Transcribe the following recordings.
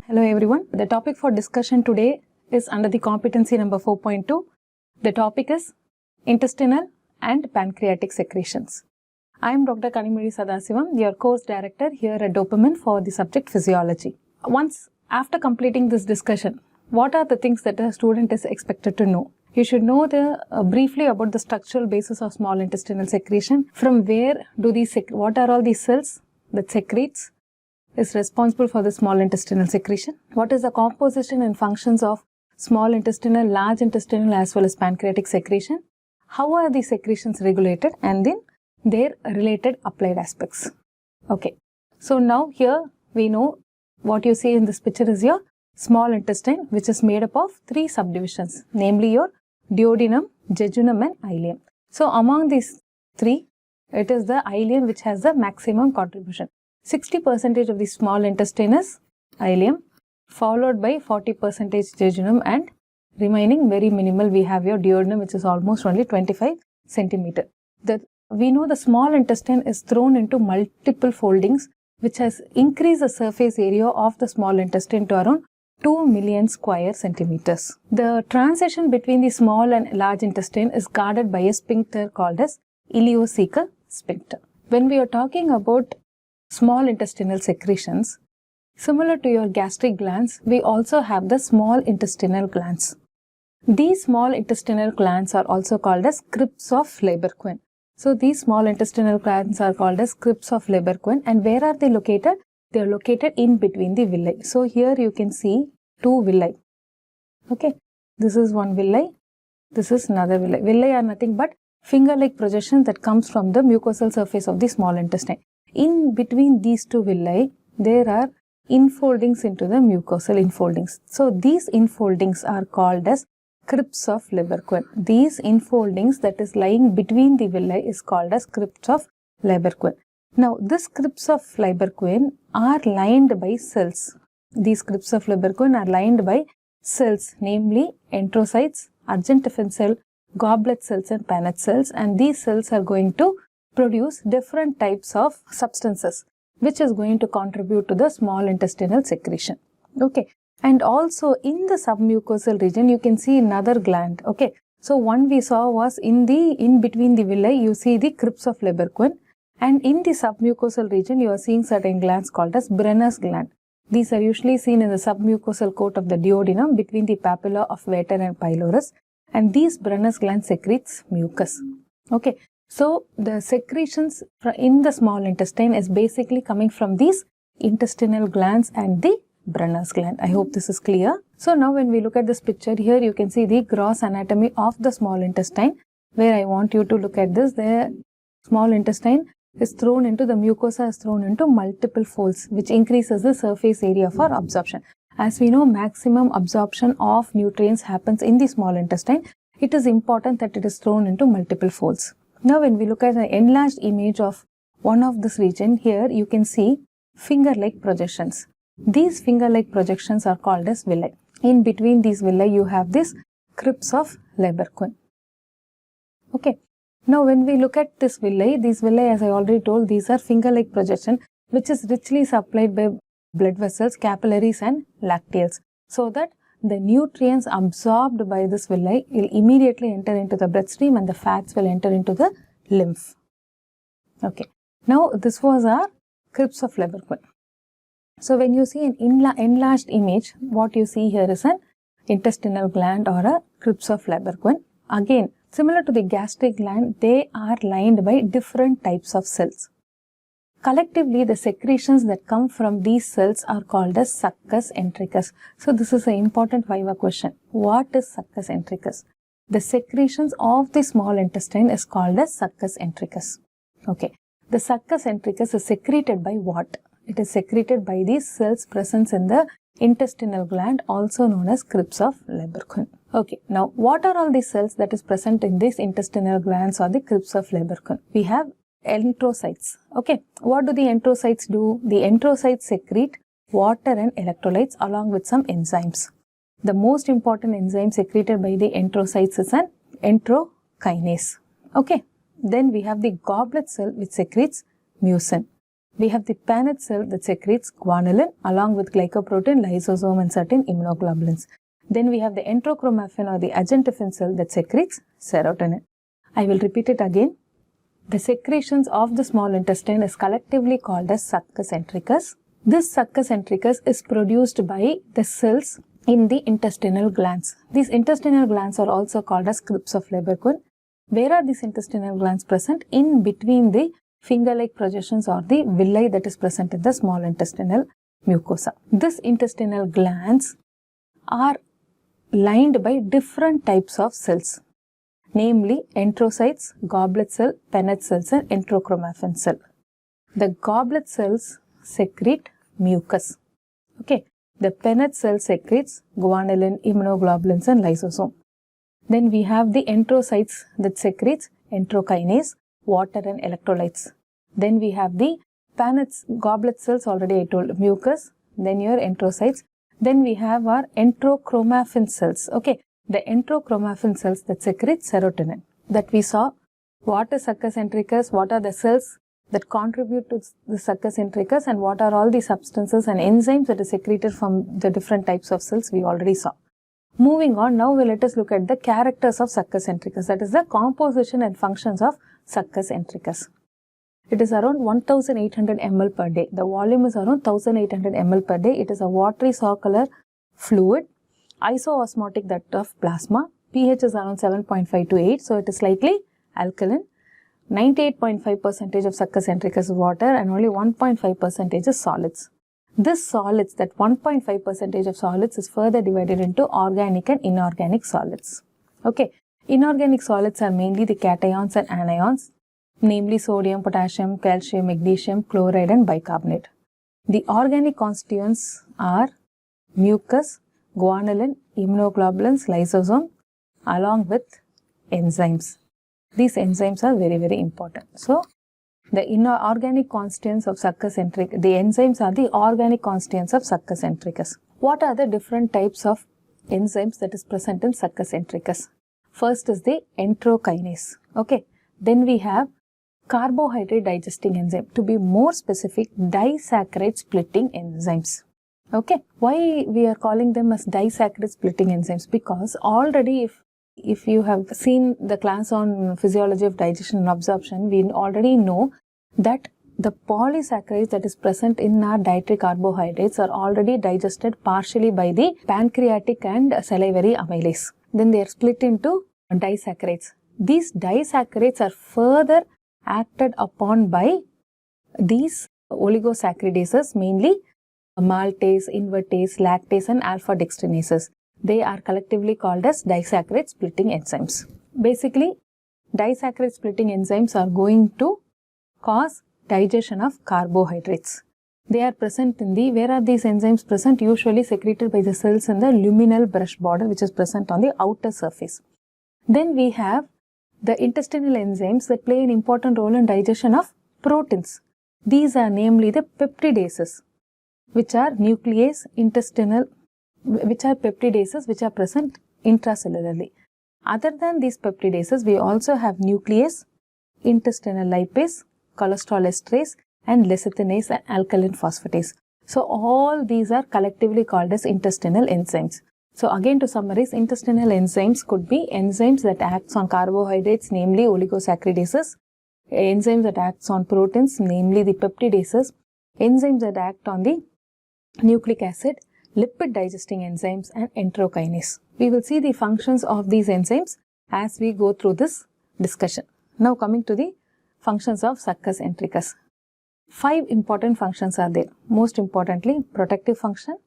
Hello everyone. The topic for discussion today is under the competency number 4.2. The topic is intestinal and pancreatic secretions. I am Dr. S.Kanimozhi Dopamine, your course director here at Dopamine for the subject Physiology. After completing this discussion, what are the things that a student is expected to know? You should know briefly about the structural basis of small intestinal secretion. From where do what are all these cells that secretes is responsible for the small intestinal secretion? What is the composition and functions of small intestinal, large intestinal as well as pancreatic secretion? How are these secretions regulated? And then their related applied aspects. Okay. So now here we know what you see in this picture is your small intestine, which is made up of three subdivisions, namely your duodenum, jejunum and ileum. So among these three, it is the ileum which has the maximum contribution. 60% of the small intestine is ileum, followed by 40% jejunum, and remaining very minimal we have your duodenum, which is almost only 25 centimeter. We know the small intestine is thrown into multiple foldings, which has increased the surface area of the small intestine to around 2 million square centimeters. The transition between the small and large intestine is guarded by a sphincter called as ileocecal sphincter. When we are talking about small intestinal secretions, similar to your gastric glands, we also have the small intestinal glands. These small intestinal glands are also called as crypts of Leiberquin. So these small intestinal glands are called as crypts of Leiberquin. And where are they located? They are located in between the villi. So here you can see two villi. Okay, this is one villi, this is another villi. Villi are nothing but finger-like projections that comes from the mucosal surface of the small intestine. In between these two villi, there are infoldings into the mucosal infoldings. So these infoldings are called as crypts of Leiberquin. These infoldings that is lying between the villi is called as crypts of Leiberquin. Now, these crypts of Leiberquin are lined by cells. These crypts of Leiberquin are lined by cells, namely enterocytes, argentifin cell, goblet cells and Paneth cells, and these cells are going to produce different types of substances which is going to contribute to the small intestinal secretion. Okay. And also in the submucosal region, you can see another gland. Okay. So one we saw was in between the villi, you see the crypts of Leiberquin, and in the submucosal region, you are seeing certain glands called as Brenner's gland. These are usually seen in the submucosal coat of the duodenum between the papilla of Vater and pylorus, and these Brenner's gland secretes mucus. Okay. So the secretions in the small intestine is basically coming from these intestinal glands and the Brenner's gland. I hope this is clear. So now when we look at this picture here, you can see the gross anatomy of the small intestine, where I want you to look at this. The small intestine is thrown into the mucosa, is thrown into multiple folds, which increases the surface area for absorption. As we know, maximum absorption of nutrients happens in the small intestine. It is important that it is thrown into multiple folds. Now when we look at an enlarged image of one of this region, here you can see finger-like projections. These finger-like projections are called as villi. In between these villi, you have this crypts of Leiberquin. Okay. Now when we look at these villi, as I already told, these are finger-like projection which is richly supplied by blood vessels, capillaries and lacteals, so that the nutrients absorbed by this villi will immediately enter into the bloodstream and the fats will enter into the lymph. Okay. Now this was our crypts of Leiberquin. So when you see an enlarged image, what you see here is an intestinal gland or a crypts of Leiberquin. Again, similar to the gastric gland, they are lined by different types of cells. Collectively, the secretions that come from these cells are called as Succus entericus. So this is an important Viva question. What is Succus entericus? The secretions of the small intestine is called as Succus entericus. Okay. The Succus entericus is secreted by what? It is secreted by these cells present in the intestinal gland, also known as crypts of Leiberquin. Okay. Now, what are all these cells that is present in these intestinal glands or the crypts of Leiberquin? We have enterocytes. Okay. What do the enterocytes do? The enterocytes secrete water and electrolytes along with some enzymes. The most important enzyme secreted by the enterocytes is an enterokinase. Okay. Then we have the goblet cell which secretes mucin. we have the Paneth cell that secretes guanylin along with glycoprotein, lysosome and certain immunoglobulins. Then we have the enterochromaffin or the argentifin cell that secretes serotonin. I will repeat it again. The secretions of the small intestine is collectively called as Succus entericus. This Succus entericus is produced by the cells in the intestinal glands. These intestinal glands are also called as crypts of Leberkuhn. Where are these intestinal glands present? In between the finger-like projections or the villi that is present in the small intestinal mucosa. These intestinal glands are lined by different types of cells, namely enterocytes, goblet cell, Paneth cells and enterochromaffin cell. The goblet cells secrete mucus. Okay. The Paneth cell secretes guanylin, immunoglobulins and lysosome. Then we have the enterocytes that secretes enterokinase, water and electrolytes. Then we have the Paneth goblet cells, already I told, mucus, then your enterocytes. Then we have our enterochromaffin cells. Okay, the enterochromaffin cells that secrete serotonin. That we saw what is Succus entericus, what are the cells that contribute to the Succus entericus and what are all the substances and enzymes that are secreted from the different types of cells we already saw. Moving on, now let us look at the characters of Succus entericus, that is the composition and functions of Succus entericus. It is around 1800 ml per day. The volume is around 1800 ml per day. It is a watery circular fluid, isoosmotic that of plasma. pH is around 7.5 to 8, so it is slightly alkaline. 98.5% of Succus entericus is water and only 1.5% is solids. This solids, that 1.5% of solids is further divided into organic and inorganic solids. Okay, inorganic solids are mainly the cations and anions, namely sodium, potassium, calcium, magnesium, chloride and bicarbonate. The organic constituents are mucus, guanylin, immunoglobulins, lysosome along with enzymes. These enzymes are very, very important. So, the inorganic constituents of Succus entericus, the enzymes are the organic constituents of Succus entericus. What are the different types of enzymes that is present in Succus entericus? First is the enterokinase. Okay. Then we have carbohydrate digesting enzyme. To be more specific, disaccharide splitting enzymes. Okay. Why we are calling them as disaccharide splitting enzymes? Because already if you have seen the class on physiology of digestion and absorption, we already know that the polysaccharides that is present in our dietary carbohydrates are already digested partially by the pancreatic and salivary amylase. Then they are split into disaccharides. These disaccharides are further acted upon by these oligosaccharidases, mainly maltase, invertase, lactase and alpha dextrinases. They are collectively called as disaccharide splitting enzymes. Basically, disaccharide splitting enzymes are going to cause digestion of carbohydrates. They are present in the, where are these enzymes present? Usually secreted by the cells in the luminal brush border which is present on the outer surface. Then we have the intestinal enzymes that play an important role in digestion of proteins. These are namely the peptidases, which are nuclease, which are peptidases which are present intracellularly. Other than these peptidases, we also have nuclease, intestinal lipase, cholesterol esterase and lecithinase and alkaline phosphatase. So, all these are collectively called as intestinal enzymes. So, again to summarize, intestinal enzymes could be enzymes that acts on carbohydrates, namely oligosaccharidases, enzymes that acts on proteins, namely the peptidases, enzymes that act on the nucleic acid, lipid digesting enzymes and enterokinase. We will see the functions of these enzymes as we go through this discussion. Now coming to the functions of Succus entericus. 5 important functions are there. Most importantly, protective function.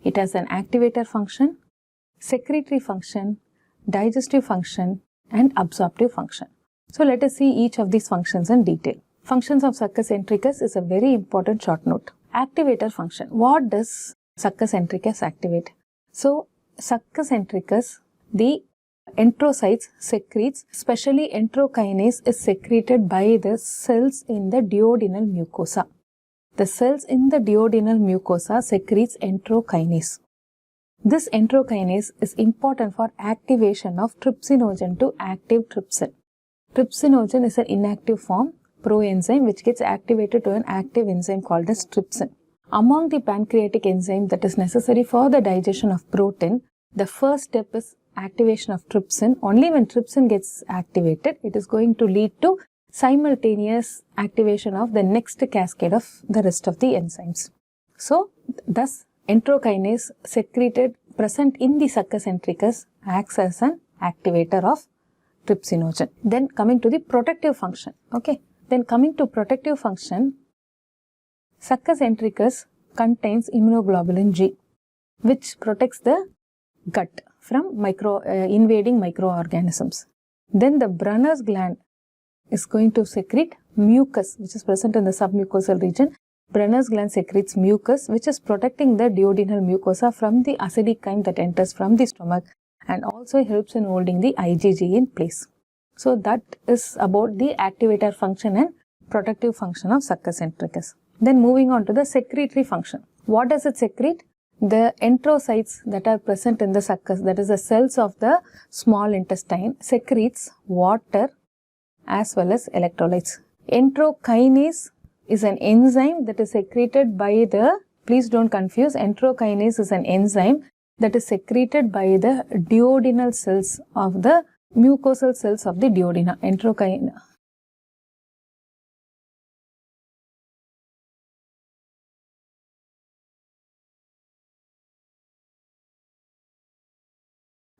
It has an activator function, secretory function, digestive function and absorptive function. So let us see each of these functions in detail. Functions of Succus entericus is a very important short note. Activator function. What does Succus entericus activate? So, Succus entericus, the enterocytes secretes, especially enterokinase is secreted by the cells in the duodenal mucosa. The cells in the duodenal mucosa secretes enterokinase. This enterokinase is important for activation of trypsinogen to active trypsin. Trypsinogen is an inactive form. proenzyme which gets activated to an active enzyme called as trypsin. Among the pancreatic enzymes that is necessary for the digestion of protein, the first step is activation of trypsin. Only when trypsin gets activated, it is going to lead to simultaneous activation of the next cascade of the rest of the enzymes. So, thus enterokinase secreted present in the Succus entericus acts as an activator of trypsinogen. Then coming to the protective function. Okay. Then coming to protective function, Succus entericus contains immunoglobulin G, which protects the gut from invading microorganisms. Then the Brunner's gland is going to secrete mucus, which is present in the submucosal region. Brunner's gland secretes mucus, which is protecting the duodenal mucosa from the acidic chyme that enters from the stomach and also helps in holding the IgG in place. So that is about the activator function and protective function of Succus entericus. Then moving on to the secretory function. What does it secrete? The enterocytes that are present in the succus, that is the cells of the small intestine, secretes water as well as electrolytes. Enterokinase is an enzyme that is secreted by the, please don't confuse, enterokinase is an enzyme that is secreted by the duodenal cells of the mucosal cells of the duodenum.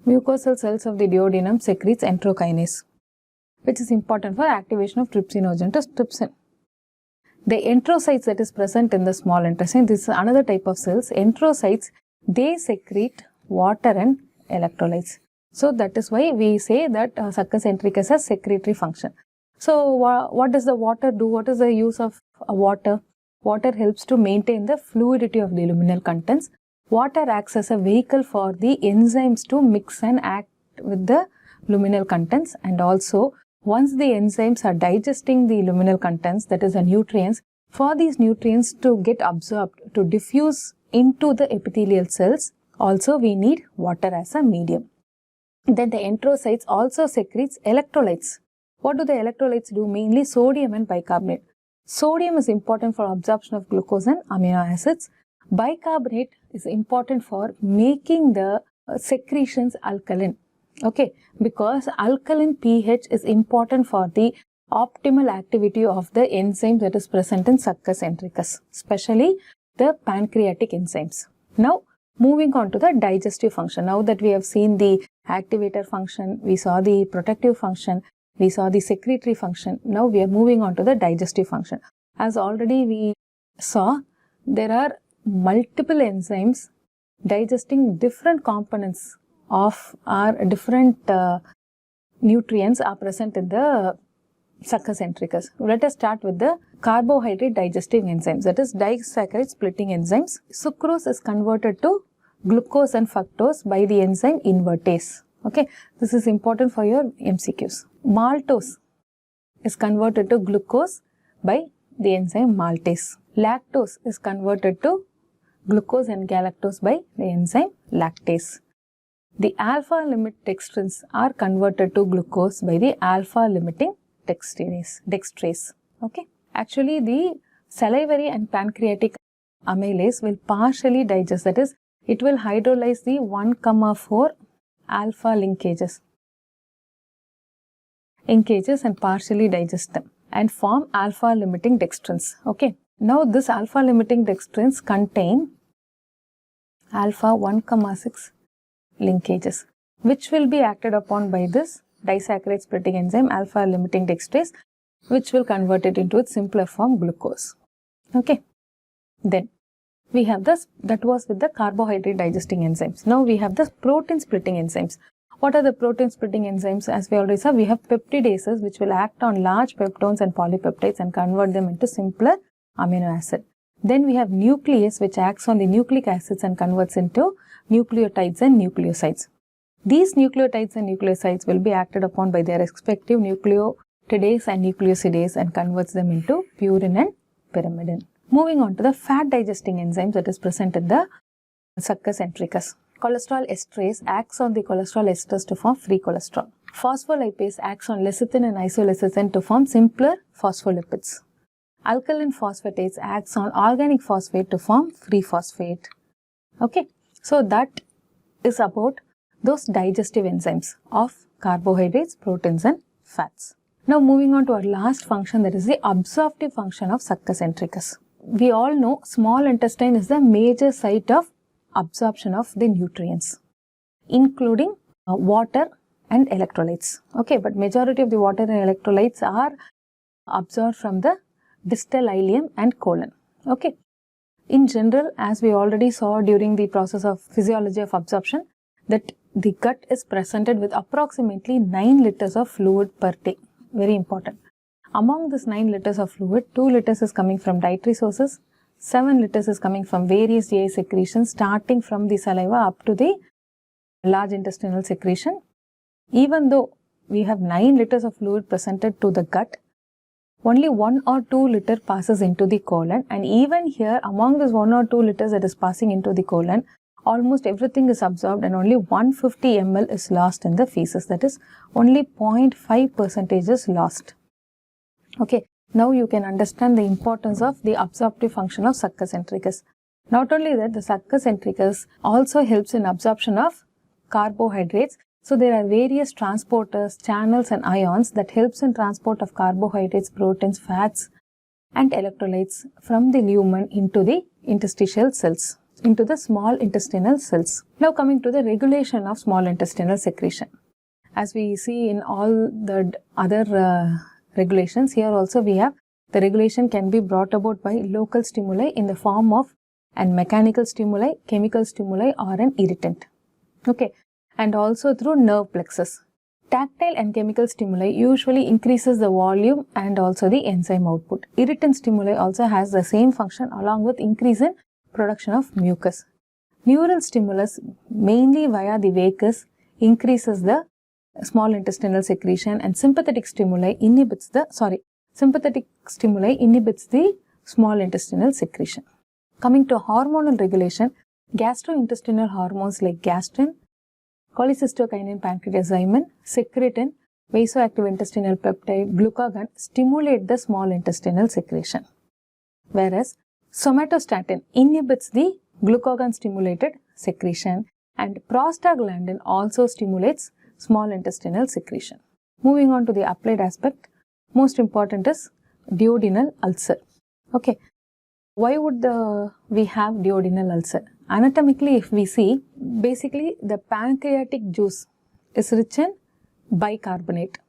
Mucosal cells of the duodenum secretes enterokinase, which is important for activation of trypsinogen to trypsin. The enterocytes that is present in the small intestine, this is another type of cells. Enterocytes, they secrete water and electrolytes. So that is why we say that Succus entericus has secretory function. So what does the water do? What is the use of water? Water helps to maintain the fluidity of the luminal contents. Water acts as a vehicle for the enzymes to mix and act with the luminal contents, and also once the enzymes are digesting the luminal contents, that is the nutrients, for these nutrients to get absorbed, to diffuse into the epithelial cells, also we need water as a medium. Then the enterocytes also secretes electrolytes. What do the electrolytes do? Mainly sodium and bicarbonate. Sodium is important for absorption of glucose and amino acids. Bicarbonate is important for making the secretions alkaline. Okay, because alkaline pH is important for the optimal activity of the enzyme that is present in Succus entericus, especially the pancreatic enzymes. Now, moving on to the digestive function. Now that we have seen the activator function, we saw the protective function, we saw the secretory function. Now we are moving on to the digestive function. As already we saw, there are multiple enzymes digesting different components of our different nutrients are present in the Succus entericus. Let us start with the carbohydrate digesting enzymes, that is disaccharide splitting enzymes. Sucrose is converted to glucose and fructose by the enzyme invertase. Okay, this is important for your MCQs. Maltose is converted to glucose by the enzyme maltase. Lactose is converted to glucose and galactose by the enzyme lactase. The alpha limit dextrins are converted to glucose by the alpha limiting dextrase. Okay. Actually, the salivary and pancreatic amylase will partially digest, that is, it will hydrolyze the 1,4 alpha linkages and partially digest them and form alpha limiting dextrins. Okay. Now, this alpha limiting dextrins contain alpha 1,6 linkages, which will be acted upon by this disaccharide splitting enzyme alpha limiting dextrase, which will convert it into its simpler form glucose. Okay. Then we have this, that was with the carbohydrate digesting enzymes. Now we have the protein splitting enzymes. What are the protein splitting enzymes? As we already saw, we have peptidases which will act on large peptones and polypeptides and convert them into simpler amino acid. Then we have nuclease which acts on the nucleic acids and converts into nucleotides and nucleosides. These nucleotides and nucleosides will be acted upon by their respective nucleotidase and nucleosidase and converts them into purine and pyrimidine. Moving on to the fat digesting enzymes that is present in the Succus entericus. Cholesterol esterase acts on the cholesterol esters to form free cholesterol. Phospholipase acts on lecithin and isolecithin to form simpler phospholipids. Alkaline phosphatase acts on organic phosphate to form free phosphate. Okay, so that is about those digestive enzymes of carbohydrates, proteins and fats. Now moving on to our last function, that is the absorptive function of Succus entericus. We all know small intestine is the major site of absorption of the nutrients, including water and electrolytes. Okay, but majority of the water and electrolytes are absorbed from the distal ileum and colon. Okay. In general, as we already saw during the process of physiology of absorption, that the gut is presented with approximately 9 liters of fluid per day. Very important. Among this 9 liters of fluid, 2 liters is coming from dietary sources, 7 liters is coming from various GI secretions starting from the saliva up to the large intestinal secretion. Even though we have 9 liters of fluid presented to the gut, only 1 or 2 liters passes into the colon, and even here among this 1 or 2 liters that is passing into the colon, almost everything is absorbed and only 150 ml is lost in the feces. That is, only 0.5% is lost. Okay, now you can understand the importance of the absorptive function of Succus entericus. Not only that, the Succus entericus also helps in absorption of carbohydrates. So there are various transporters, channels and ions that helps in transport of carbohydrates, proteins, fats and electrolytes from the lumen into the interstitial cells, into the small intestinal cells. Now coming to the regulation of small intestinal secretion. As we see in all the other regulations, here also we have the regulation can be brought about by local stimuli in the form of an mechanical stimuli, chemical stimuli or an irritant. Okay. And also through nerve plexus. Tactile and chemical stimuli usually increases the volume and also the enzyme output. Irritant stimuli also has the same function along with increase in production of mucus. Neural stimulus mainly via the vagus increases the small intestinal secretion, and sympathetic stimuli inhibits the small intestinal secretion. Coming to hormonal regulation, gastrointestinal hormones like gastrin, cholecystokinin pancreatidymin, secretin, vasoactive intestinal peptide, glucagon stimulate the small intestinal secretion. Whereas somatostatin inhibits the glucagon stimulated secretion, and prostaglandin also stimulates small intestinal secretion. Moving on to the applied aspect, most important is duodenal ulcer. Okay, why would we have duodenal ulcer? Anatomically, if we see, basically the pancreatic juice is rich in bicarbonate.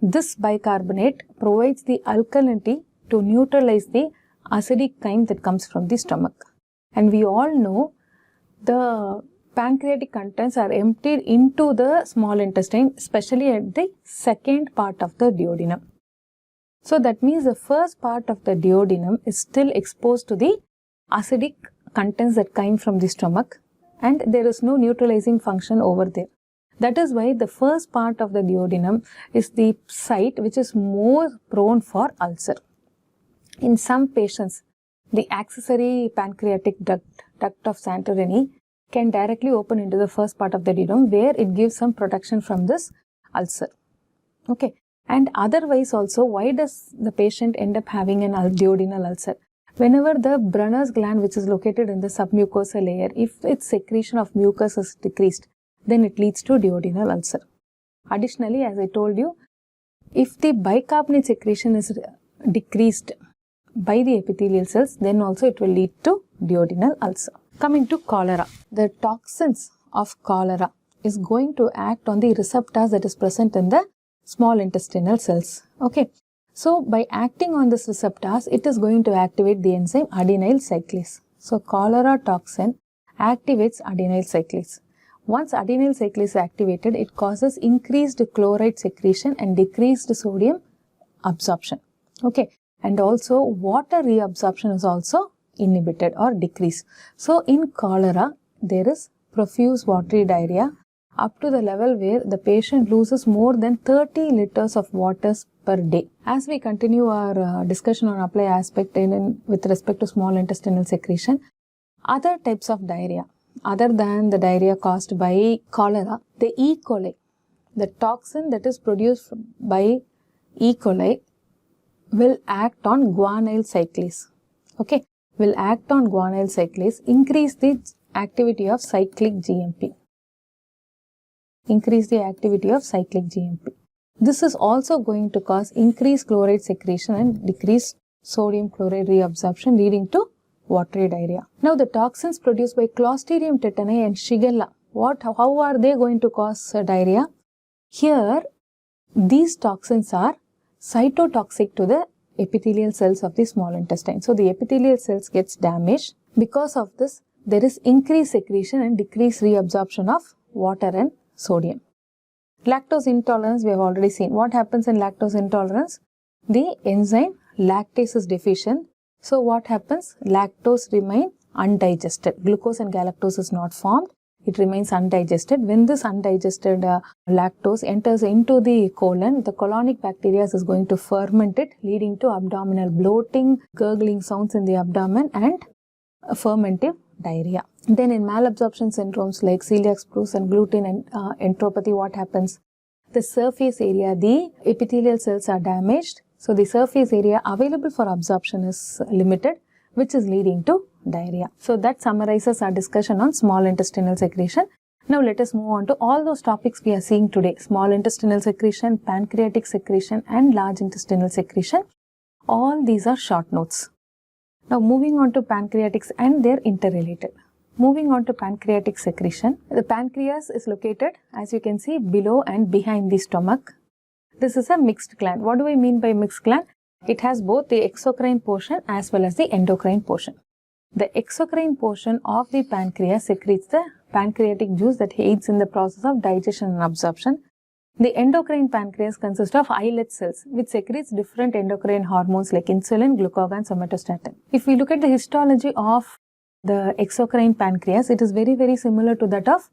This bicarbonate provides the alkalinity to neutralize the acidic chyme that comes from the stomach. And we all know the pancreatic contents are emptied into the small intestine, especially at the second part of the duodenum. So that means the first part of the duodenum is still exposed to the acidic contents that came from the stomach, and there is no neutralizing function over there. That is why the first part of the duodenum is the site which is more prone for ulcer. In some patients, the accessory pancreatic duct of Santorini can directly open into the first part of the duodenum, where it gives some protection from this ulcer. Okay, and otherwise also, why does the patient end up having an duodenal ulcer? Whenever the Brunner's gland, which is located in the submucosal layer, if its secretion of mucus is decreased, then it leads to duodenal ulcer. Additionally, as I told you, if the bicarbonate secretion is decreased by the epithelial cells, then also it will lead to duodenal ulcer. Coming to cholera, the toxins of cholera is going to act on the receptors that is present in the small intestinal cells. Okay. So, by acting on this receptors, it is going to activate the enzyme adenyl cyclase. So, cholera toxin activates adenyl cyclase. Once adenyl cyclase is activated, it causes increased chloride secretion and decreased sodium absorption. Okay, and also water reabsorption is also inhibited or decreased. So, in cholera, there is profuse watery diarrhea up to the level where the patient loses more than 30 liters of water per day. As we continue our discussion on apply aspect with respect to small intestinal secretion, other types of diarrhea other than the diarrhea caused by cholera, the E. coli, the toxin that is produced by E. coli will act on guanyl cyclase. Okay, will act on guanyl cyclase, increase the activity of cyclic GMP. Increase the activity of cyclic GMP. This is also going to cause increased chloride secretion and decreased sodium chloride reabsorption, leading to watery diarrhea. Now, the toxins produced by Clostridium tetani and Shigella, how are they going to cause diarrhea? Here, these toxins are cytotoxic to the epithelial cells of the small intestine. So, the epithelial cells gets damaged. Because of this, there is increased secretion and decreased reabsorption of water and sodium. Lactose intolerance, we have already seen. What happens in lactose intolerance? The enzyme lactase is deficient. So, what happens? Lactose remain undigested. Glucose and galactose is not formed. It remains undigested. When this undigested lactose enters into the colon, the colonic bacteria is going to ferment it, leading to abdominal bloating, gurgling sounds in the abdomen, and fermentive diarrhea. Then in malabsorption syndromes like celiac spruce and gluten and enteropathy, what happens? The surface area, the epithelial cells are damaged. So, the surface area available for absorption is limited, which is leading to diarrhea. So, that summarizes our discussion on small intestinal secretion. Now, let us move on to all those topics we are seeing today. Small intestinal secretion, pancreatic secretion and large intestinal secretion. All these are short notes. Now, moving on to pancreatics, and they are interrelated. Moving on to pancreatic secretion. The pancreas is located, as you can see, below and behind the stomach. This is a mixed gland. What do I mean by mixed gland? It has both the exocrine portion as well as the endocrine portion. The exocrine portion of the pancreas secretes the pancreatic juice that aids in the process of digestion and absorption. The endocrine pancreas consists of islet cells which secretes different endocrine hormones like insulin, glucagon, somatostatin. If we look at the histology of the exocrine pancreas, it is very similar to that of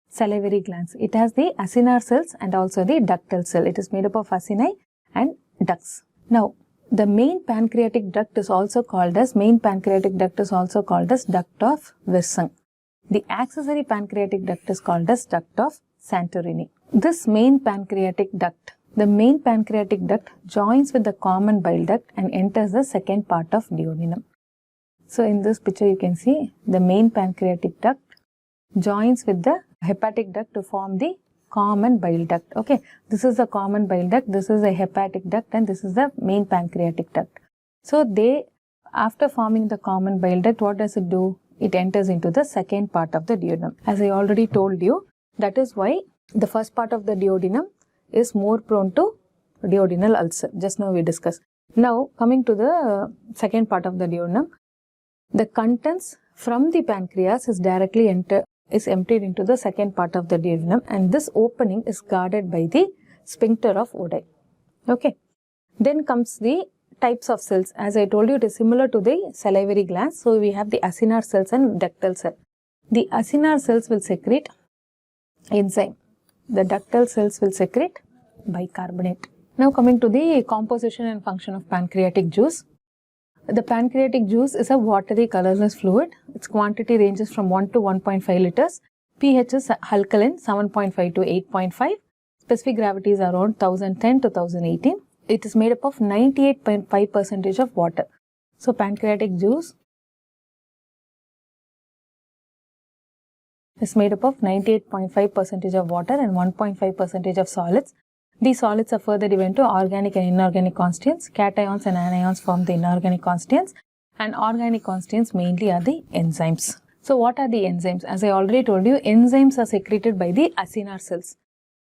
salivary glands. It has the acinar cells and also the ductal cell. It is made up of acini and ducts. Now, the main pancreatic duct is also called as duct of Wirsung. The accessory pancreatic duct is called as duct of Santorini. This main pancreatic duct, joins with the common bile duct and enters the second part of duodenum. So, in this picture you can see the main pancreatic duct joins with the hepatic duct to form the common bile duct. Okay, this is the common bile duct, this is a hepatic duct, and this is the main pancreatic duct. So, after forming the common bile duct, what does it do? It enters into the second part of the duodenum. As I already told you, that is why the first part of the duodenum is more prone to duodenal ulcer. Just now we discussed. Now, coming to the second part of the duodenum, the contents from the pancreas is directly emptied into the second part of the duodenum, and this opening is guarded by the sphincter of Oddi. Okay. Then comes the types of cells. As I told you, it is similar to the salivary glands. So, we have the acinar cells and ductal cell. The acinar cells will secrete enzyme. The ductal cells will secrete bicarbonate. Now, coming to the composition and function of pancreatic juice. The pancreatic juice is a watery colorless fluid. Its quantity ranges from 1 to 1.5 liters. pH is alkaline 7.5 to 8.5. Specific gravity is around 1010 to 1018. It is made up of 98.5% of water. So, pancreatic juice is made up of 98.5% of water and 1.5% of solids. These solids are further divided into organic and inorganic constituents. Cations and anions form the inorganic constituents, and organic constituents mainly are the enzymes. So, what are the enzymes? As I already told you, enzymes are secreted by the acinar cells.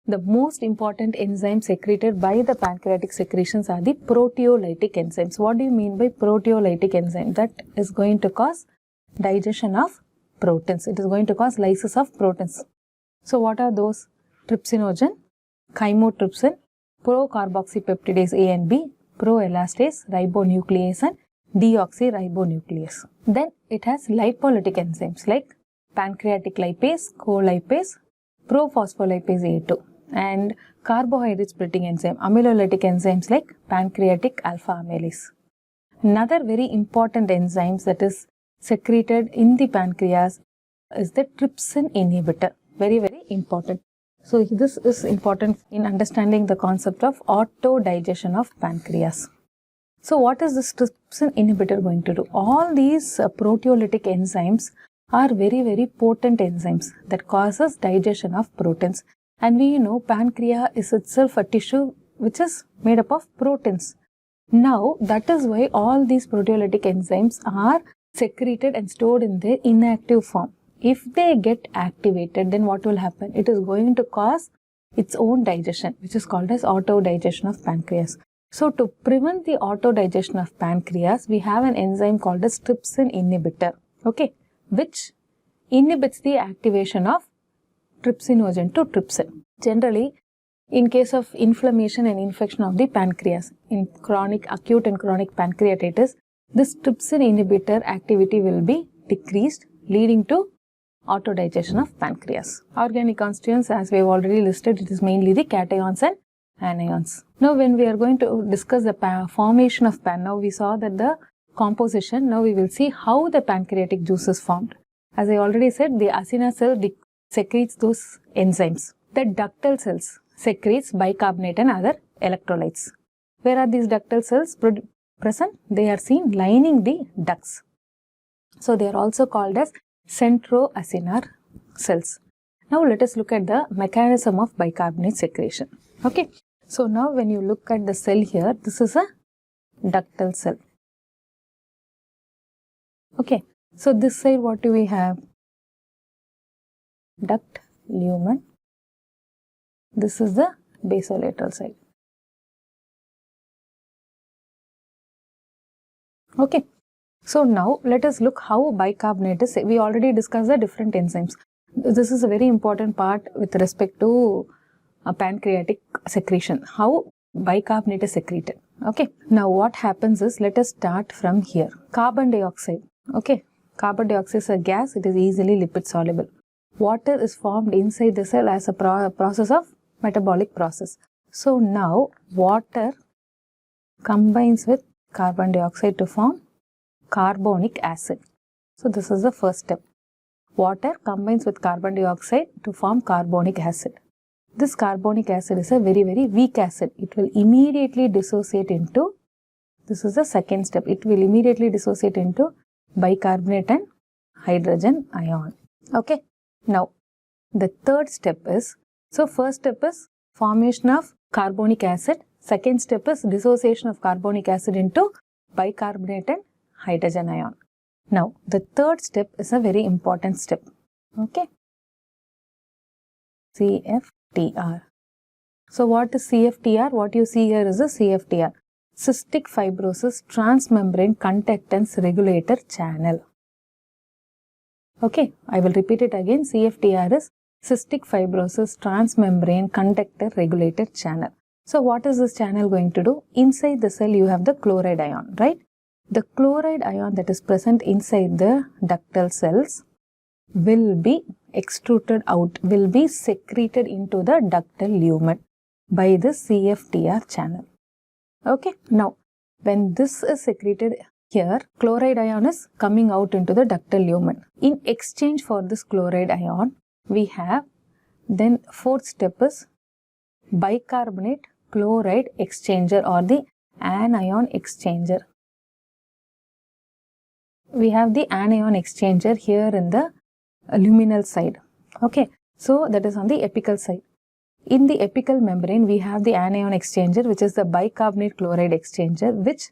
The most important enzymes secreted by the pancreatic secretions are the proteolytic enzymes. What do you mean by proteolytic enzyme? That is going to cause digestion of proteins. It is going to cause lysis of proteins. So, what are those? Trypsinogen, chymotrypsin, procarboxypeptidase A and B, proelastase, ribonuclease and deoxyribonuclease. Then it has lipolytic enzymes like pancreatic lipase, colipase, prophospholipase A2 and carbohydrate splitting enzyme, amylolytic enzymes like pancreatic alpha amylase. Another very important enzymes that is secreted in the pancreas is the trypsin inhibitor. Very important. So this is important in understanding the concept of auto-digestion of pancreas. So what is this trypsin inhibitor going to do? All these proteolytic enzymes are very potent enzymes that causes digestion of proteins. And we know pancreas is itself a tissue which is made up of proteins. Now that is why all these proteolytic enzymes are secreted and stored in their inactive form. If they get activated, then what will happen? It is going to cause its own digestion, which is called as auto-digestion of pancreas. So to prevent the auto-digestion of pancreas, we have an enzyme called as trypsin inhibitor, okay, which inhibits the activation of trypsinogen to trypsin. Generally, in case of inflammation and infection of the pancreas, in acute and chronic pancreatitis, this trypsin inhibitor activity will be decreased, leading to auto-digestion of pancreas. Organic constituents, as we have already listed, it is mainly the cations and anions. Now when we are going to discuss the formation of now we saw that the composition, now we will see how the pancreatic juice is formed. As I already said, the acina cell secretes those enzymes. The ductal cells secretes bicarbonate and other electrolytes. Where are these ductal cells present? They are seen lining the ducts. So they are also called as centroacinar cells. Now let us look at the mechanism of bicarbonate secretion. Okay. So now when you look at the cell here, this is a ductal cell. Okay. So this side what do we have? Duct lumen. This is the basolateral side. Okay. So now let us look how bicarbonate is. We already discussed the different enzymes. This is a very important part with respect to pancreatic secretion. How bicarbonate is secreted. Okay. Now what happens is, let us start from here. Carbon dioxide. Okay. Carbon dioxide is a gas. It is easily lipid soluble. Water is formed inside the cell as a process of metabolic process. So now water combines with carbon dioxide to form carbonic acid. So this is the first step. Water combines with carbon dioxide to form carbonic acid. This carbonic acid is a very weak acid. It will immediately dissociate into, this is the second step, it will immediately dissociate into bicarbonate and hydrogen ion. Okay. Now the third step is, so first step is formation of carbonic acid. Second step is dissociation of carbonic acid into bicarbonate and hydrogen ion. Now the third step is a very important step. Okay. CFTR. So what is CFTR? What you see here is a CFTR. Cystic fibrosis transmembrane conductance regulator channel. Okay, I will repeat it again. CFTR is cystic fibrosis transmembrane conductor regulator channel. So what is this channel going to do? Inside the cell you have the chloride ion, right? The chloride ion that is present inside the ductal cells will be extruded out, will be secreted into the ductal lumen by the CFTR channel. Okay. Now, when this is secreted here, chloride ion is coming out into the ductal lumen. In exchange for this chloride ion, we have, then fourth step is bicarbonate chloride exchanger or the anion exchanger. We have the anion exchanger here in the luminal side. Okay. So that is on the apical side. In the apical membrane, we have the anion exchanger, which is the bicarbonate chloride exchanger, which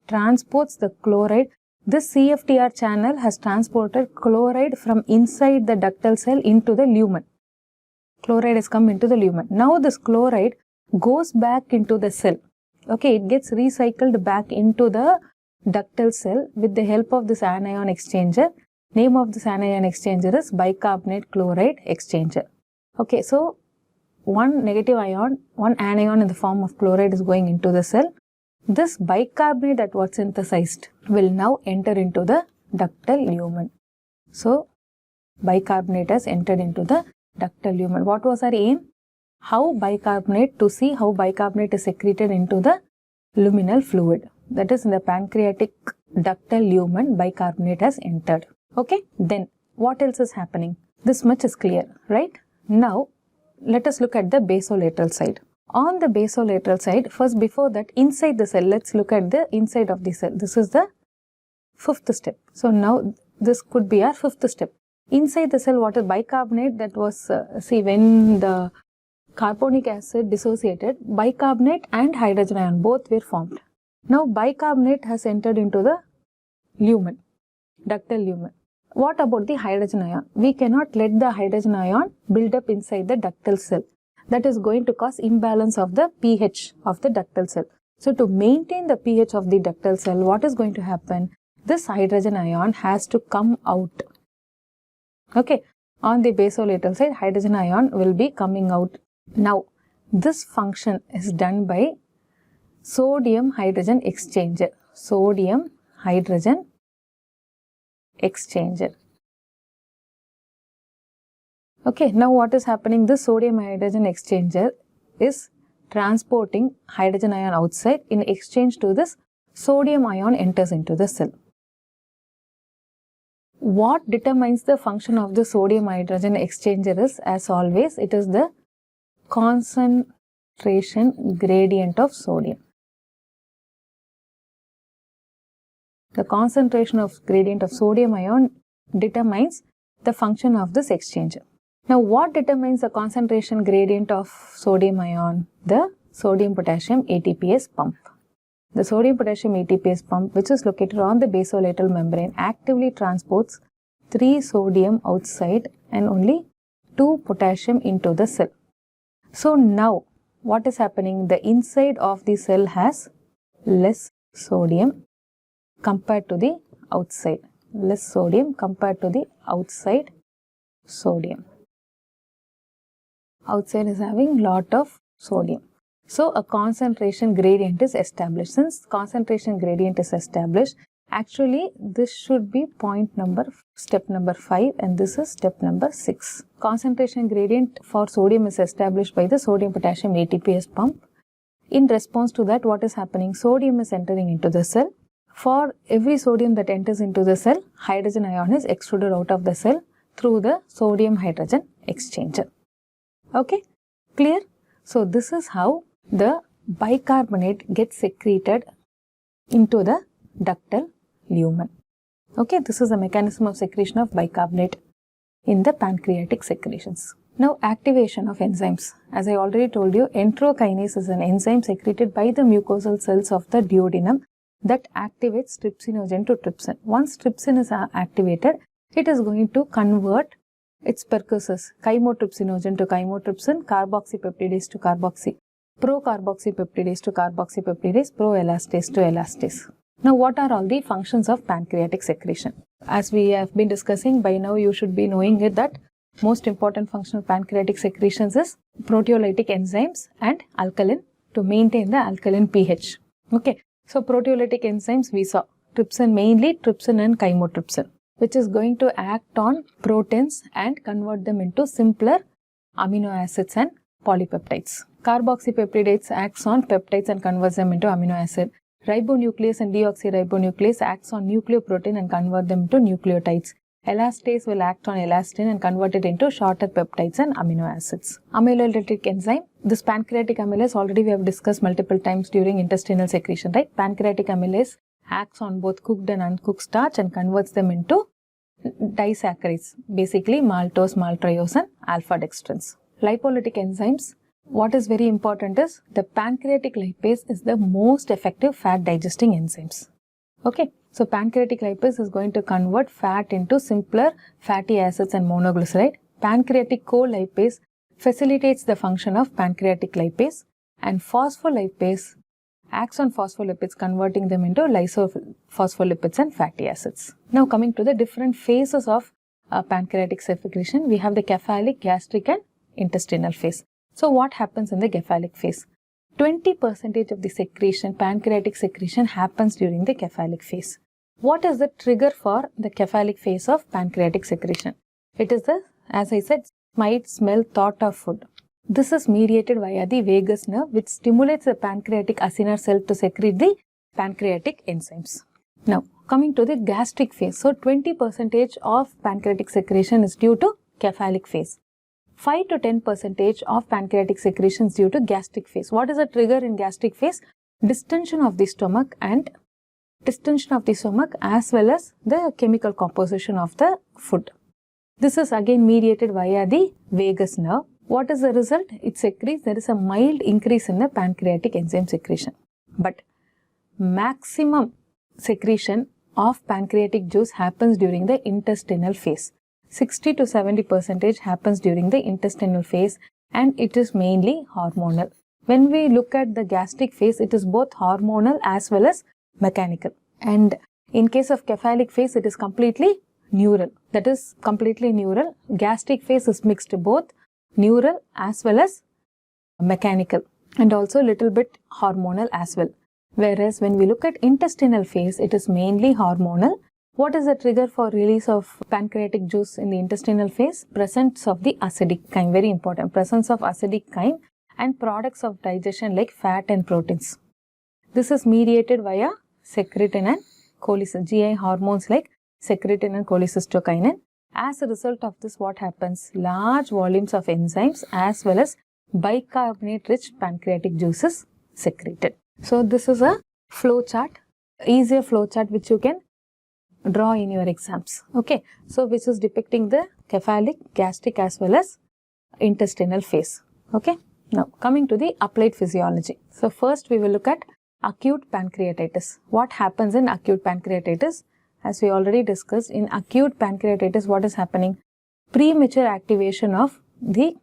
transports the chloride. This CFTR channel has transported chloride from inside the ductal cell into the lumen. Chloride has come into the lumen. Now this chloride goes back into the cell. Okay, it gets recycled back into the ductal cell with the help of this anion exchanger. Name of this anion exchanger is bicarbonate chloride exchanger. Okay, so one negative ion, one anion in the form of chloride is going into the cell. This bicarbonate that was synthesized will now enter into the ductal lumen. So bicarbonate has entered into the ductal lumen. What was our aim? To see how bicarbonate is secreted into the luminal fluid. That is, in the pancreatic ductal lumen, bicarbonate has entered. Okay. Then what else is happening? This much is clear, right? Now let us look at the basolateral side. On the basolateral side, first before that, inside the cell, let's look at the inside of the cell. This is the 5th step. So now this could be our 5th step. Inside the cell, what is bicarbonate? That was, see, when the carbonic acid dissociated, bicarbonate and hydrogen ion both were formed. Now bicarbonate has entered into the lumen, ductal lumen. What about the hydrogen ion? We cannot let the hydrogen ion build up inside the ductal cell. That is going to cause imbalance of the pH of the ductal cell. So to maintain the pH of the ductal cell, what is going to happen? This hydrogen ion has to come out. Okay, on the basolateral side, hydrogen ion will be coming out. Now, this function is done by sodium hydrogen exchanger. Sodium hydrogen exchanger. Okay, now what is happening? This sodium hydrogen exchanger is transporting hydrogen ion outside. In exchange to this, sodium ion enters into the cell. What determines the function of the sodium hydrogen exchanger is, as always, it is the concentration gradient of sodium. The concentration of gradient of sodium ion determines the function of this exchanger. Now, what determines the concentration gradient of sodium ion? The sodium potassium ATPase pump. The sodium potassium ATPase pump, which is located on the basolateral membrane, actively transports 3 sodium outside and only 2 potassium into the cell. So now what is happening? The inside of the cell has less sodium compared to the outside. Less sodium compared to the outside sodium. Outside is having lot of sodium. So a concentration gradient is established. Since concentration gradient is established, actually this should be step number 5 and this is step number 6. Concentration gradient for sodium is established by the sodium potassium ATPase pump. In response to that, what is happening? Sodium is entering into the cell. For every sodium that enters into the cell, hydrogen ion is extruded out of the cell through the sodium hydrogen exchanger. Okay, clear? So this is how the bicarbonate gets secreted into the ductal lumen. Okay, this is the mechanism of secretion of bicarbonate in the pancreatic secretions. Now, activation of enzymes. As I already told you, enterokinase is an enzyme secreted by the mucosal cells of the duodenum that activates trypsinogen to trypsin. Once trypsin is activated, it is going to convert its precursors, chymotrypsinogen to chymotrypsin, carboxypeptidase to carboxy, procarboxypeptidase to carboxypeptidase, proelastase to elastase. Now, what are all the functions of pancreatic secretion? As we have been discussing, by now you should be knowing it that most important function of pancreatic secretions is proteolytic enzymes and alkaline to maintain the alkaline pH. Okay, so proteolytic enzymes we saw trypsin, mainly trypsin and chymotrypsin, which is going to act on proteins and convert them into simpler amino acids and polypeptides. Carboxypeptidase acts on peptides and converts them into amino acid. Ribonuclease and deoxyribonuclease acts on nucleoprotein and convert them into nucleotides. Elastase will act on elastin and convert it into shorter peptides and amino acids. Amylolytic enzyme. This pancreatic amylase already we have discussed multiple times during intestinal secretion, right? Pancreatic amylase acts on both cooked and uncooked starch and converts them into disaccharides, basically maltose, maltriose and alpha-dextrins. Lipolytic enzymes. What is very important is the pancreatic lipase is the most effective fat digesting enzymes. Okay, so pancreatic lipase is going to convert fat into simpler fatty acids and monoglyceride. Pancreatic colipase facilitates the function of pancreatic lipase, and phospholipase acts on phospholipids, converting them into lysophospholipids and fatty acids. Now coming to the different phases of pancreatic secretion, we have the cephalic, gastric and intestinal phase. So what happens in the cephalic phase? 20% of the secretion, pancreatic secretion, happens during the cephalic phase. What is the trigger for the cephalic phase of pancreatic secretion? It is the, as I said, sight, smell, thought of food. This is mediated via the vagus nerve, which stimulates the pancreatic acinar cell to secrete the pancreatic enzymes. Now, coming to the gastric phase. So, 20% of pancreatic secretion is due to cephalic phase. 5 to 10% of pancreatic secretions due to gastric phase. What is a trigger in gastric phase? Distension of the stomach as well as the chemical composition of the food. This is again mediated via the vagus nerve. What is the result? It secretes, there is a mild increase in the pancreatic enzyme secretion. But maximum secretion of pancreatic juice happens during the intestinal phase. 60 to 70% happens during the intestinal phase, and it is mainly hormonal. When we look at the gastric phase, it is both hormonal as well as mechanical. And in case of cephalic phase, it is completely neural. That is completely neural. Gastric phase is mixed, both neural as well as mechanical, and also a little bit hormonal as well. Whereas when we look at intestinal phase, it is mainly hormonal. What is the trigger for release of pancreatic juice in the intestinal phase? Presence of the acidic chyme, very important. Presence of acidic chyme and products of digestion like fat and proteins. This is mediated via secretin and cholecystokinin, GI hormones like secretin and cholecystokinin. As a result of this, what happens? Large volumes of enzymes as well as bicarbonate-rich pancreatic juice is secreted. So this is a flow chart, easier flow chart which you can draw in your exams. Okay, so which is depicting the cephalic, gastric as well as intestinal phase. Okay, now coming to the applied physiology. So first we will look at acute pancreatitis. What happens in acute pancreatitis? As we already discussed, in acute pancreatitis, what is happening? Premature activation of the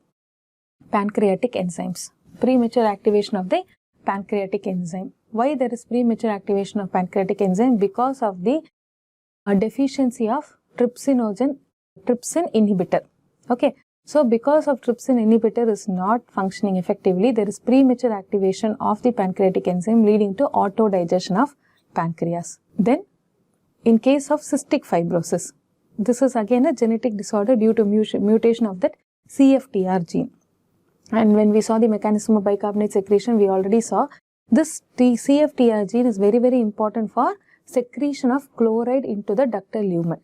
pancreatic enzymes. Premature activation of the pancreatic enzyme. Why there is premature activation of pancreatic enzyme? Because of the deficiency of trypsin inhibitor. Okay, so because of trypsin inhibitor is not functioning effectively, there is premature activation of the pancreatic enzyme leading to autodigestion of pancreas. Then in case of cystic fibrosis, this is again a genetic disorder due to mutation of that CFTR gene. And when we saw the mechanism of bicarbonate secretion, we already saw this CFTR gene is very, very important for secretion of chloride into the ductal lumen.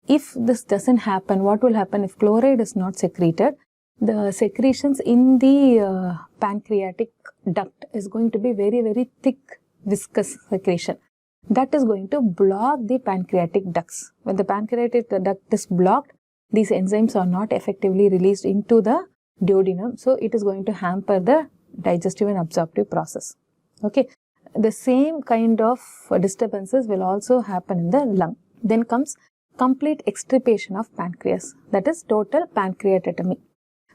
If this doesn't happen, what will happen? If chloride is not secreted, the secretions in the pancreatic duct is going to be very, very thick, viscous secretion. That is going to block the pancreatic ducts. When the pancreatic duct is blocked, these enzymes are not effectively released into the duodenum. So it is going to hamper the digestive and absorptive process. Okay. The same kind of disturbances will also happen in the lung. Then comes complete extirpation of pancreas. That is total pancreatectomy.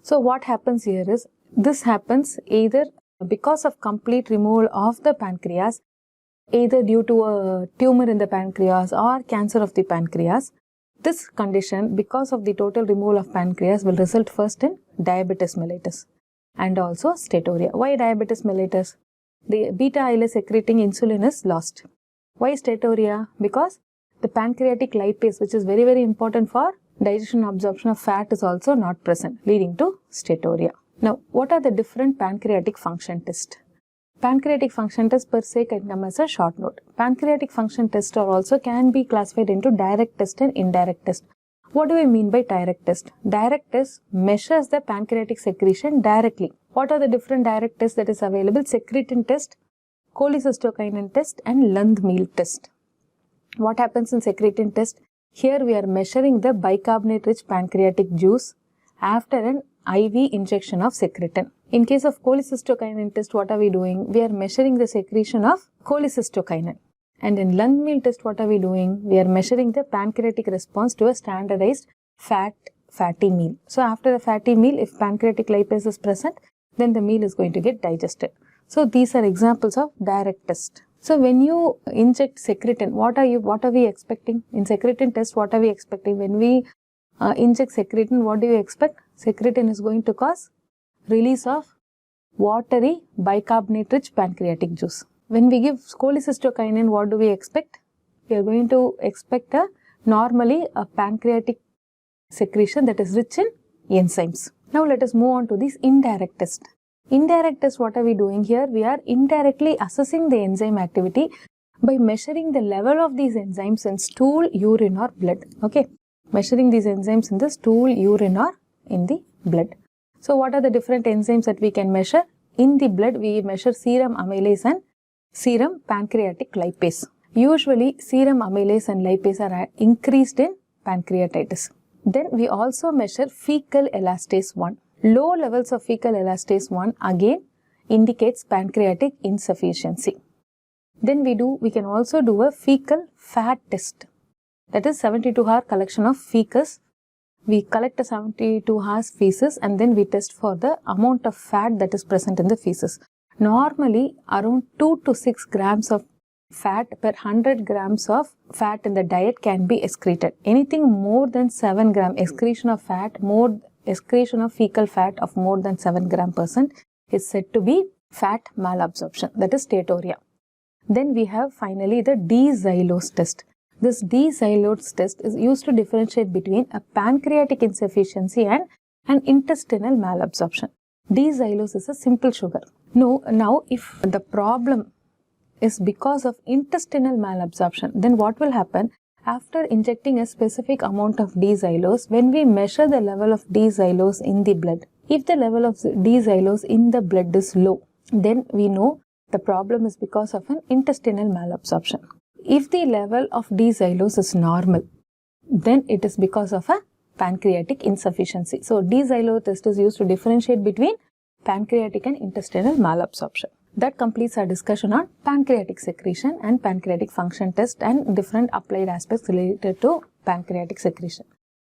So what happens here is, this happens either because of complete removal of the pancreas, either due to a tumor in the pancreas or cancer of the pancreas. This condition, because of the total removal of pancreas, will result first in diabetes mellitus and also steatorrhea. Why diabetes mellitus? The beta islet secreting insulin is lost. Why steatorrhea? Because the pancreatic lipase, which is very, very important for digestion and absorption of fat, is also not present, leading to steatorrhea. Now, what are the different pancreatic function tests? Pancreatic function test per se can come as a short note. Pancreatic function test also can be classified into direct test and indirect test. What do I mean by direct test? Direct test measures the pancreatic secretion directly. What are the different direct tests that is available? Secretin test, cholecystokinin test and Lund-Meal test. What happens in secretin test? Here we are measuring the bicarbonate-rich pancreatic juice after an IV injection of secretin. In case of cholecystokinin test, what are we doing? We are measuring the secretion of cholecystokinin. And in Lund-Meal test, what are we doing? We are measuring the pancreatic response to a standardized fatty meal. So after a fatty meal, if pancreatic lipase is present, then the meal is going to get digested. So these are examples of direct test. So when you inject secretin, what are we expecting? In secretin test, what are we expecting? When we inject secretin, what do you expect? Secretin is going to cause release of watery bicarbonate-rich pancreatic juice. When we give cholecystokinin, what do we expect? We are going to expect normally a pancreatic secretion that is rich in enzymes. Now let us move on to this indirect test. Indirect test, what are we doing here? We are indirectly assessing the enzyme activity by measuring the level of these enzymes in stool, urine or blood. Okay, measuring these enzymes in the stool, urine or in the blood. So what are the different enzymes that we can measure? In the blood, we measure serum amylase and serum pancreatic lipase. Usually, serum amylase and lipase are increased in pancreatitis. Then we also measure fecal elastase 1. Low levels of fecal elastase 1 again indicates pancreatic insufficiency. Then we can also do a fecal fat test. That is 72-hour collection of fecus. We collect a 72 hours feces and then we test for the amount of fat that is present in the feces. Normally, around 2 to 6 grams of fat per 100 grams of fat in the diet can be excreted. Anything more than 7 gram excretion of fecal fat of more than 7 gram percent is said to be fat malabsorption, that is steatorrhea. Then we have finally the D-xylose test. This D-xylose test is used to differentiate between a pancreatic insufficiency and an intestinal malabsorption. D-xylose is a simple sugar. Now if the problem is because of intestinal malabsorption, then what will happen? After injecting a specific amount of D-xylose, when we measure the level of D-xylose in the blood, if the level of D-xylose in the blood is low, then we know the problem is because of an intestinal malabsorption. If the level of D-xylose is normal, then it is because of a pancreatic insufficiency. So, D-xylose test is used to differentiate between pancreatic and intestinal malabsorption. That completes our discussion on pancreatic secretion and pancreatic function test and different applied aspects related to pancreatic secretion.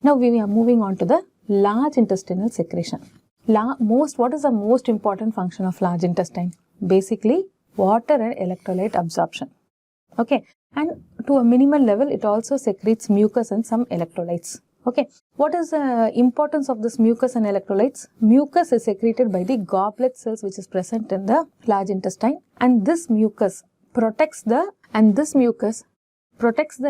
Now, we are moving on to the large intestinal secretion. What is the most important function of large intestine? Basically, water and electrolyte absorption. Okay, and to a minimal level, it also secretes mucus and some electrolytes. Okay, what is the importance of this mucus and electrolytes? Mucus is secreted by the goblet cells which is present in the large intestine, and this mucus protects the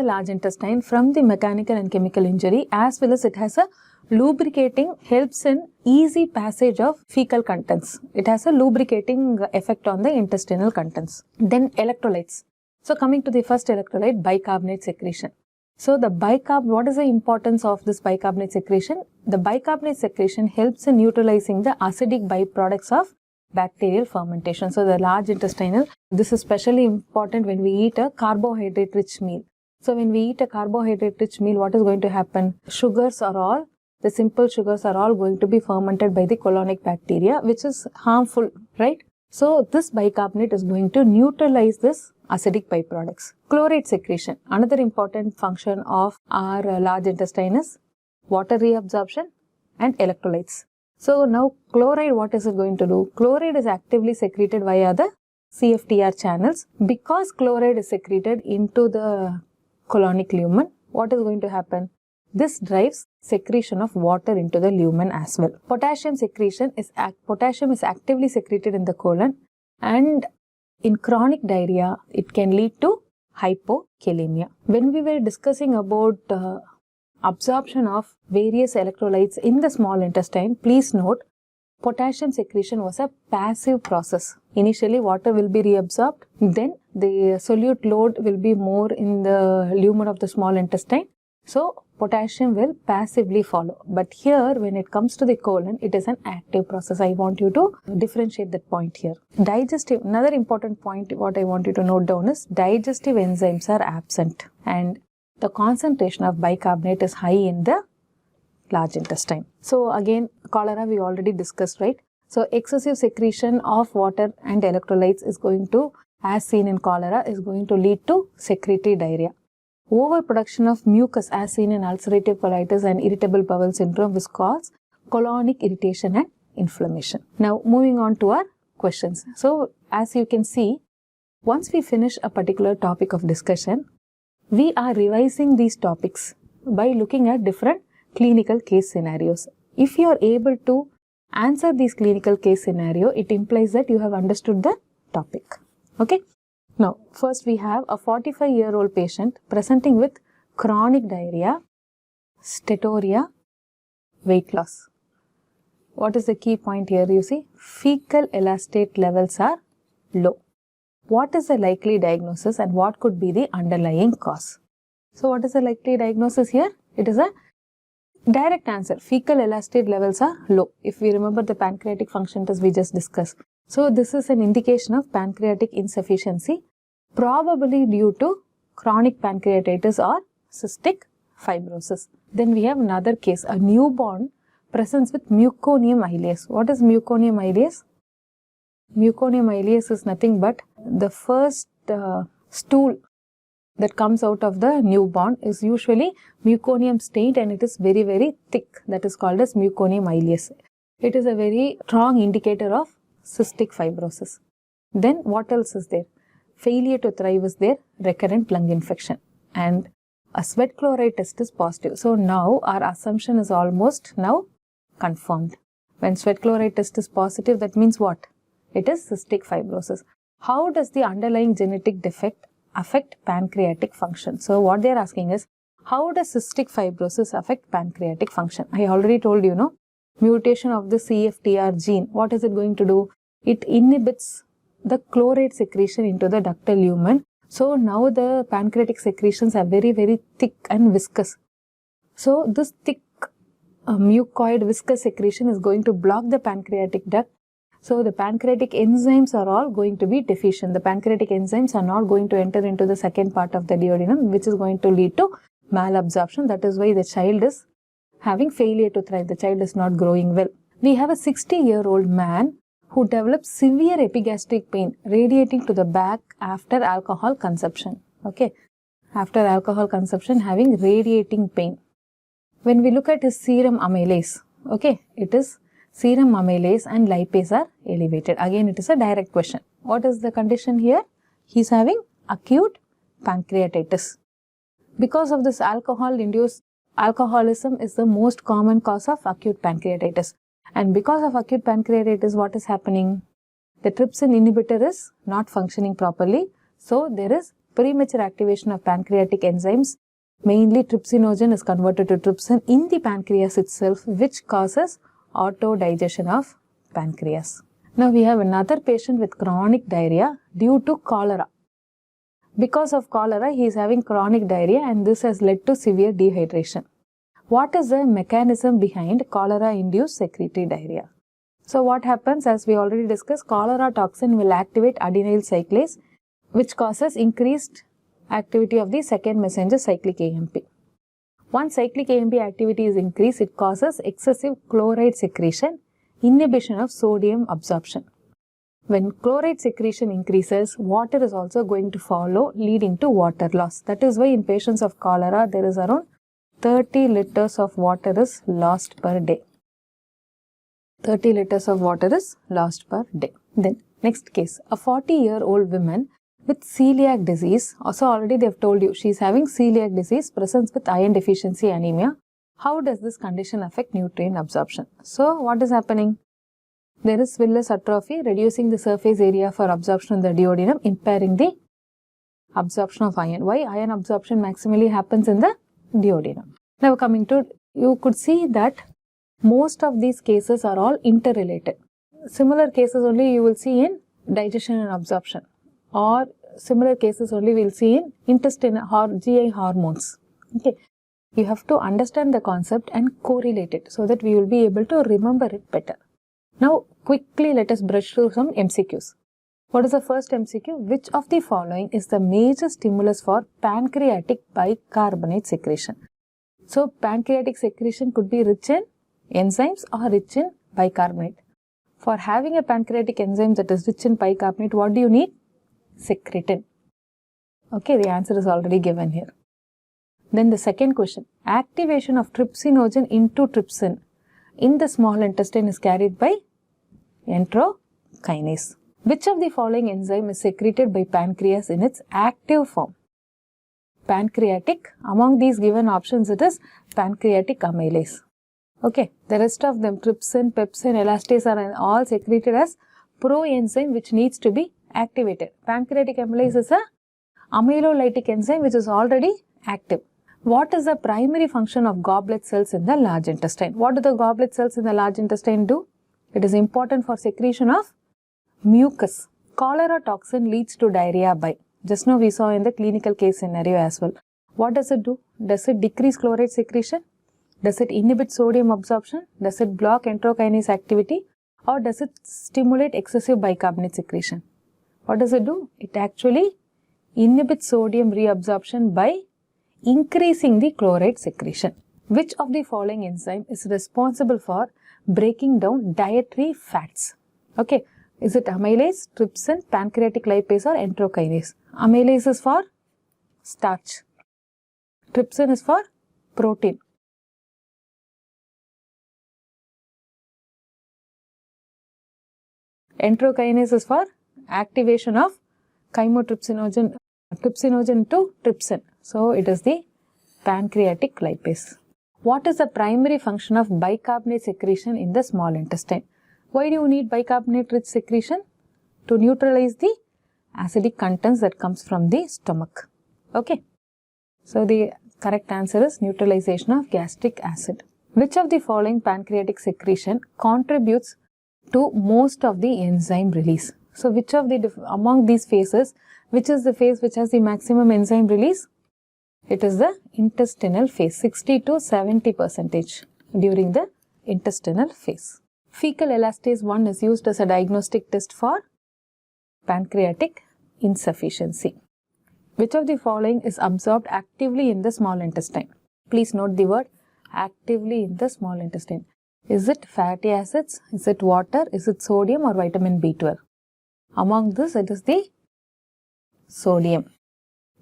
large intestine from the mechanical and chemical injury, as well as it has a lubricating, helps in easy passage of fecal contents. It has a lubricating effect on the intestinal contents. Then electrolytes. So coming to the first electrolyte, bicarbonate secretion. So what is the importance of this bicarbonate secretion? The bicarbonate secretion helps in neutralizing the acidic byproducts of bacterial fermentation. So the large intestinal, this is especially important when we eat a carbohydrate rich meal. So when we eat a carbohydrate rich meal, what is going to happen? The simple sugars are all going to be fermented by the colonic bacteria, which is harmful, right? So this bicarbonate is going to neutralize this acidic byproducts. Chloride secretion. Another important function of our large intestine is water reabsorption and electrolytes. So now chloride, what is it going to do? Chloride is actively secreted via the CFTR channels. Because chloride is secreted into the colonic lumen, what is going to happen? This drives secretion of water into the lumen as well. Potassium is actively secreted in the colon, and in chronic diarrhea, it can lead to hypokalemia. When we were discussing about absorption of various electrolytes in the small intestine, please note, potassium secretion was a passive process. Initially, water will be reabsorbed, then the solute load will be more in the lumen of the small intestine. So, potassium will passively follow. But here, when it comes to the colon, it is an active process. I want you to differentiate that point here. Digestive, another important point what I want you to note down is digestive enzymes are absent and the concentration of bicarbonate is high in the large intestine. So, again, cholera we already discussed, right? So, excessive secretion of water and electrolytes is going to, as seen in cholera, is going to lead to secretory diarrhea. Overproduction of mucus, as seen in ulcerative colitis and irritable bowel syndrome, will cause colonic irritation and inflammation. Now, moving on to our questions. So, as you can see, once we finish a particular topic of discussion, we are revising these topics by looking at different clinical case scenarios. If you are able to answer these clinical case scenario, it implies that you have understood the topic. Okay. Now, first we have a 45-year-old patient presenting with chronic diarrhea, steatorrhea, weight loss. What is the key point here? You see, fecal elastate levels are low. What is the likely diagnosis and what could be the underlying cause? So, what is the likely diagnosis here? It is a Direct answer, fecal elastase levels are low. If we remember the pancreatic function test we just discussed. So this is an indication of pancreatic insufficiency, probably due to chronic pancreatitis or cystic fibrosis. Then we have another case, a newborn presents with meconium ileus. What is meconium ileus? Meconium ileus is nothing but the first stool that comes out of the newborn is usually meconium stained and it is very, very thick. That is called as meconium ileus. It is a very strong indicator of cystic fibrosis. Then what else is there? Failure to thrive is there, recurrent lung infection, and a sweat chloride test is positive. So now our assumption is almost now confirmed. When sweat chloride test is positive, that means what? It is cystic fibrosis. How does the underlying genetic defect affect pancreatic function? So what they are asking is, how does cystic fibrosis affect pancreatic function? I already told you, no? Mutation of the CFTR gene. What is it going to do? It inhibits the chloride secretion into the ductal lumen. So now the pancreatic secretions are very, very thick and viscous. So this thick mucoid viscous secretion is going to block the pancreatic duct. So the pancreatic enzymes are all going to be deficient. The pancreatic enzymes are not going to enter into the second part of the duodenum, which is going to lead to malabsorption. That is why the child is having failure to thrive. The child is not growing well. We have a 60-year-old man who develops severe epigastric pain radiating to the back after alcohol consumption. Okay, after alcohol consumption, having radiating pain. When we look at his serum amylase, okay, it is serum amylase and lipase are elevated. Again, it is a direct question. What is the condition here? He is having acute pancreatitis. Because of this alcoholism is the most common cause of acute pancreatitis. And because of acute pancreatitis, what is happening? The trypsin inhibitor is not functioning properly. So there is premature activation of pancreatic enzymes. Mainly trypsinogen is converted to trypsin in the pancreas itself, which causes autodigestion of pancreas. Now we have another patient with chronic diarrhea due to cholera. Because of cholera, he is having chronic diarrhea and this has led to severe dehydration. What is the mechanism behind cholera-induced secretory diarrhea? So what happens, as we already discussed, cholera toxin will activate adenyl cyclase, which causes increased activity of the second messenger cyclic AMP. Once cyclic AMP activity is increased, it causes excessive chloride secretion, inhibition of sodium absorption. When chloride secretion increases, water is also going to follow, leading to water loss. That is why in patients of cholera, there is around 30 liters of water is lost per day. 30 liters of water is lost per day. Then next case, a 40-year-old woman with celiac disease. Also already they have told you she is having celiac disease, presents with iron deficiency anemia. How does this condition affect nutrient absorption? So what is happening? There is villous atrophy, reducing the surface area for absorption in the duodenum, impairing the absorption of iron. Why? Iron absorption maximally happens in the duodenum. Now coming to, you could see that most of these cases are all interrelated. Similar cases only you will see in digestion and absorption, or similar cases only we will see in intestinal or GI hormones. Okay, you have to understand the concept and correlate it so that we will be able to remember it better. Now quickly let us brush through some MCQs. What is the first MCQ? Which of the following is the major stimulus for pancreatic bicarbonate secretion? So pancreatic secretion could be rich in enzymes or rich in bicarbonate. For having a pancreatic enzyme that is rich in bicarbonate, what do you need? Secretin. Okay, the answer is already given here. Then the second question, activation of trypsinogen into trypsin in the small intestine is carried by enterokinase. Which of the following enzyme is secreted by pancreas in its active form? Pancreatic. Among these given options, it is pancreatic amylase. Okay, the rest of them, trypsin, pepsin, elastase are all secreted as proenzyme which needs to be activated. Pancreatic amylase is a amylolytic enzyme which is already active. What is the primary function of goblet cells in the large intestine? What do the goblet cells in the large intestine do? It is important for secretion of mucus. Cholera toxin leads to diarrhea by, just now we saw in the clinical case scenario as well. What does it do? Does it decrease chloride secretion? Does it inhibit sodium absorption? Does it block enterokinase activity? Or does it stimulate excessive bicarbonate secretion? What does it do? It actually inhibits sodium reabsorption by increasing the chloride secretion. Which of the following enzyme is responsible for breaking down dietary fats? Okay, is it amylase, trypsin, pancreatic lipase or enterokinase? Amylase is for starch. Trypsin is for protein. Enterokinase is for activation of chymotrypsinogen to trypsin. So, it is the pancreatic lipase. What is the primary function of bicarbonate secretion in the small intestine? Why do you need bicarbonate-rich secretion? To neutralize the acidic contents that comes from the stomach. Okay. So, the correct answer is neutralization of gastric acid. Which of the following pancreatic secretion contributes to most of the enzyme release? So, which of the among these phases, which is the phase which has the maximum enzyme release? It is the intestinal phase, 60 to 70% during the intestinal phase. Fecal elastase 1 is used as a diagnostic test for pancreatic insufficiency. Which of the following is absorbed actively in the small intestine? Please note the word actively in the small intestine. Is it fatty acids? Is it water? Is it sodium or vitamin B12? Among this, it is the sodium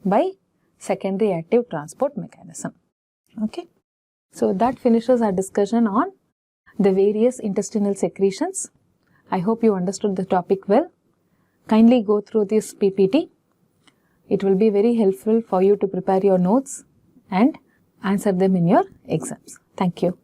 by secondary active transport mechanism. Okay. So, that finishes our discussion on the various intestinal secretions. I hope you understood the topic well. Kindly go through this PPT. It will be very helpful for you to prepare your notes and answer them in your exams. Thank you.